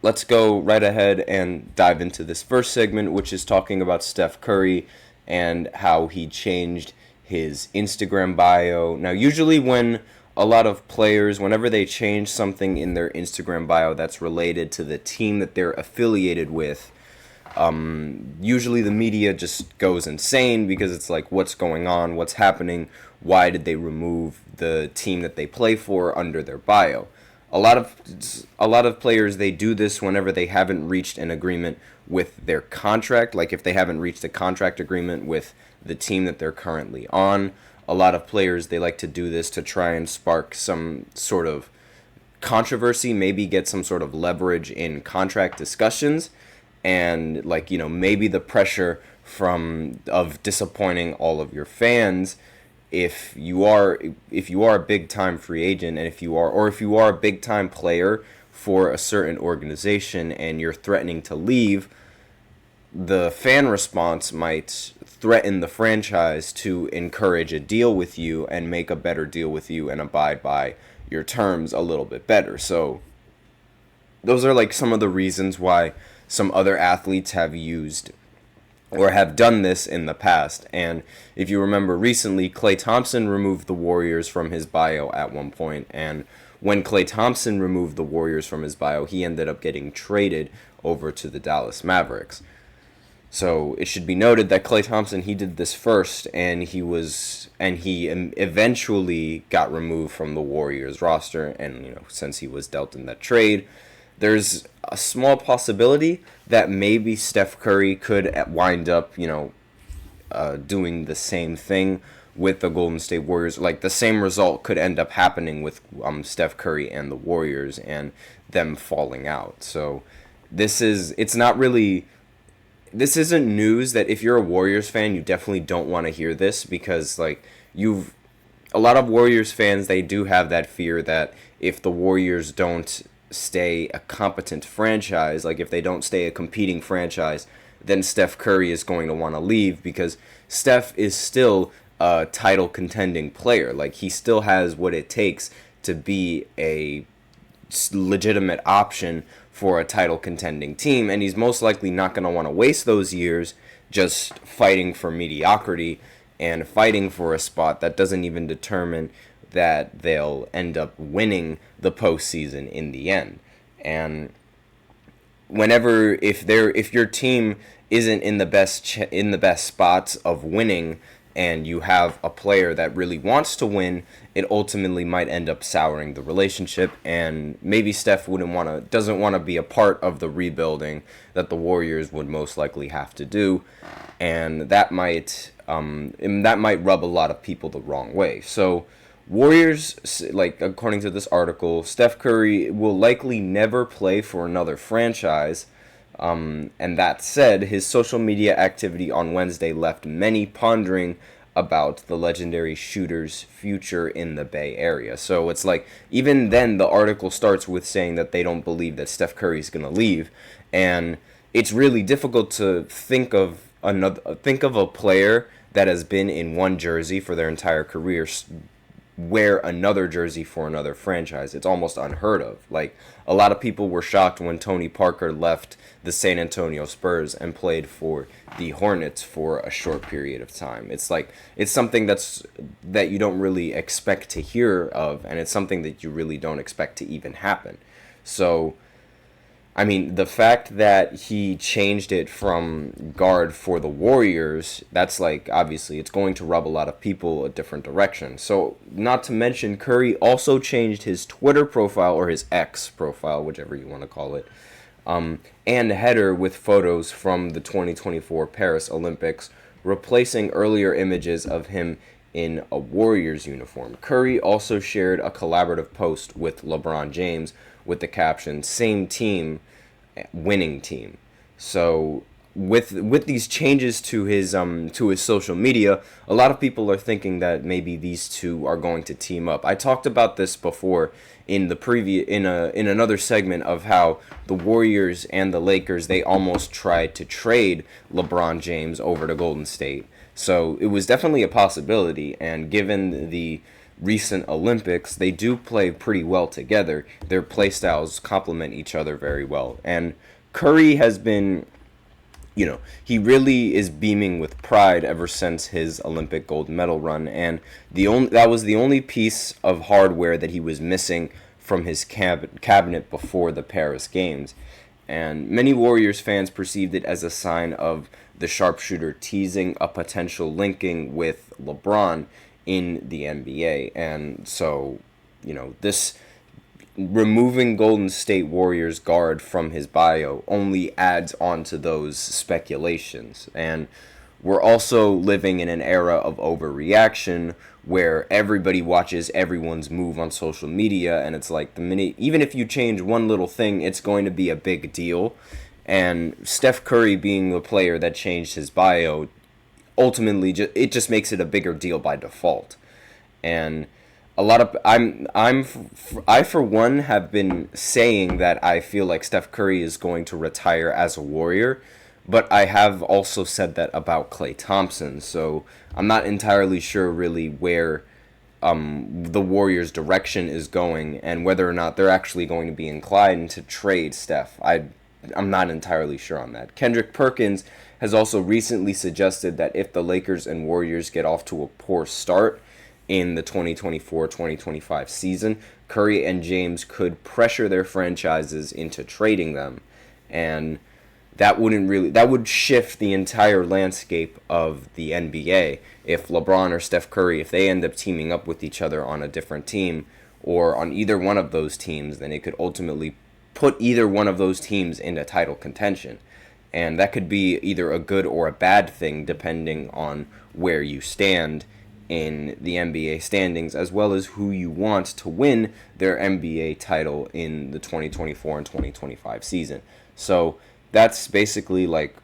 let's go right ahead and dive into this first segment, which is talking about Steph Curry and how he changed his Instagram bio. Now, usually when a lot of players, whenever they change something in their Instagram bio that's related to the team that they're affiliated with, usually the media just goes insane because it's like, what's going on? What's happening? Why did they remove the team that they play for under their bio? A lot of players, they do this whenever they haven't reached an agreement with their contract, like if they haven't reached a contract agreement with the team that they're currently on. A lot of players, they like to do this to try and spark some sort of controversy, maybe get some sort of leverage in contract discussions, and like, maybe the pressure from of disappointing all of your fans. If you are a big time free agent, and if you are a big time player for a certain organization and you're threatening to leave, the fan response might threaten the franchise to encourage a deal with you and make a better deal with you and abide by your terms a little bit better. So those are like some of the reasons why some other athletes have used or have done this in the past. And if you remember recently, Klay Thompson removed the Warriors from his bio at one point, and when Klay Thompson removed the Warriors from his bio, he ended up getting traded over to the Dallas Mavericks. So it should be noted that Klay Thompson, he did this first, and he eventually got removed from the Warriors roster. And since he was dealt in that trade, there's a small possibility that maybe Steph Curry could wind up, doing the same thing with the Golden State Warriors. Like, the same result could end up happening with Steph Curry and the Warriors and them falling out. So this isn't news that if you're a Warriors fan, you definitely don't want to hear this, because a lot of Warriors fans, they do have that fear that if the Warriors don't stay a competent franchise, like if they don't stay a competing franchise, then Steph Curry is going to want to leave, because Steph is still a title contending player. Like, he still has what it takes to be a legitimate option for a title contending team, and he's most likely not going to want to waste those years just fighting for mediocrity and fighting for a spot that doesn't even determine that they'll end up winning the postseason in the end. And if your team isn't in the best spots of winning, and you have a player that really wants to win, it ultimately might end up souring the relationship, and maybe Steph doesn't want to be a part of the rebuilding that the Warriors would most likely have to do, and that might rub a lot of people the wrong way. So Warriors, like according to this article, Steph Curry will likely never play for another franchise. And that said, his social media activity on Wednesday left many pondering about the legendary shooter's future in the Bay Area. So it's like, even then, the article starts with saying that they don't believe that Steph Curry is going to leave, and it's really difficult to think of a player that has been in one jersey for their entire career wear another jersey for another franchise. It's almost unheard of. Like, a lot of people were shocked when Tony Parker left the San Antonio Spurs and played for the Hornets for a short period of time. It's like, it's something that you don't really expect to hear of, and it's something that you really don't expect to even happen. So I mean, the fact that he changed it from guard for the Warriors, that's like, obviously, it's going to rub a lot of people a different direction. So, not to mention, Curry also changed his Twitter profile, or his X profile, whichever you want to call it, and header with photos from the 2024 Paris Olympics, replacing earlier images of him in a Warriors uniform. Curry also shared a collaborative post with LeBron James with the caption, "Same team, winning team." So with these changes to his social media, a lot of people are thinking that maybe these two are going to team up. I talked about this before in another segment of how the Warriors and the Lakers, they almost tried to trade LeBron James over to Golden State. So it was definitely a possibility, and given the recent Olympics, they do play pretty well together. Their play styles complement each other very well. And Curry has been, he really is beaming with pride ever since his Olympic gold medal run, and that was the only piece of hardware that he was missing from his cabinet before the Paris Games. And many Warriors fans perceived it as a sign of the sharpshooter teasing a potential linking with LeBron in the NBA. And so, this removing Golden State Warriors guard from his bio only adds on to those speculations. And we're also living in an era of overreaction where everybody watches everyone's move on social media, and it's like the minute, even if you change one little thing, it's going to be a big deal. And Steph Curry being the player that changed his bio, ultimately it just makes it a bigger deal by default. And a lot of I for one have been saying that I feel like Steph Curry is going to retire as a Warrior, but I have also said that about Klay Thompson. So I'm not entirely sure really where the Warriors' direction is going and whether or not they're actually going to be inclined to trade Steph. I'm not entirely sure on that. Kendrick Perkins has also recently suggested that if the Lakers and Warriors get off to a poor start in the 2024-2025 season, Curry and James could pressure their franchises into trading them. And that would shift the entire landscape of the NBA if LeBron or Steph Curry, if they end up teaming up with each other on a different team or on either one of those teams, then it could ultimately put either one of those teams into title contention. And that could be either a good or a bad thing depending on where you stand in the NBA standings, as well as who you want to win their NBA title in the 2024 and 2025 season. So that's basically like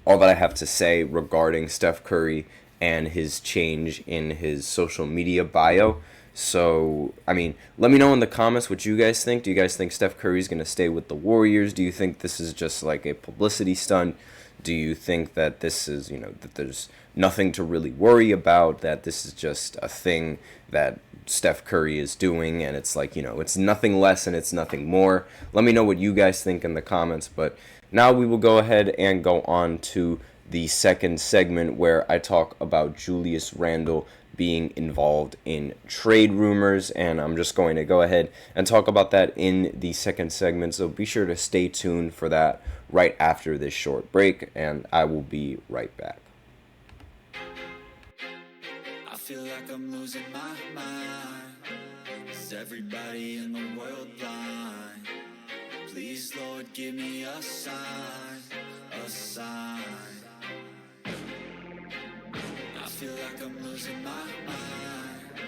all that I have to say regarding Steph Curry and his change in his social media bio. So, let me know in the comments what you guys think. Do you guys think Steph Curry's going to stay with the Warriors? Do you think this is just like a publicity stunt? Do you think that this is, that there's nothing to really worry about, that this is just a thing that Steph Curry is doing and it's like, it's nothing less and it's nothing more? Let me know what you guys think in the comments. But now we will go ahead and go on to the second segment where I talk about Julius Randle being involved in trade rumors, and I'm just going to go ahead and talk about that in the second segment, so be sure to stay tuned for that right after this short break, and I will be right back. I feel like I'm losing my mind. Is everybody in the world blind? Please, Lord, give me a sign, a sign. I feel like I'm losing my mind.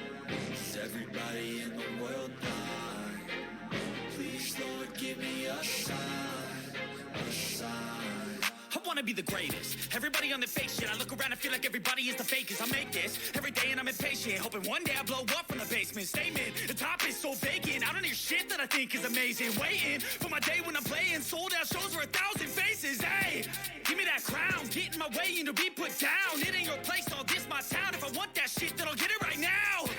Is everybody in the world blind? Please, Lord, give me a sign, a sign. I wanna be the greatest. Everybody on the fake shit. I look around and feel like everybody is the fakest. I make this every day and I'm impatient, hoping one day I blow up from the basement. Statement, the top is so vacant. I don't hear shit that I think is amazing. Waiting for my day when I'm playing sold out shows for 1,000 faces. Hey, give me that crown, get in my way and to be put down. It ain't your place, all this my town. If I want that shit, then I'll get it right now.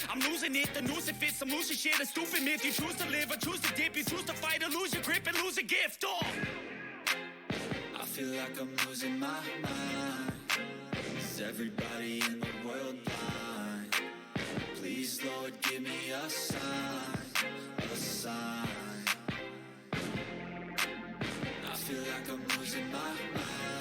I'm losing it, the noose it fits, I'm losing shit. A stupid myth, you choose to live or choose to dip. You choose to fight or lose your grip and lose a gift. Oh, I feel like I'm losing my mind. Is everybody in the world blind? Please, Lord, give me a sign, a sign. I feel like I'm losing my mind.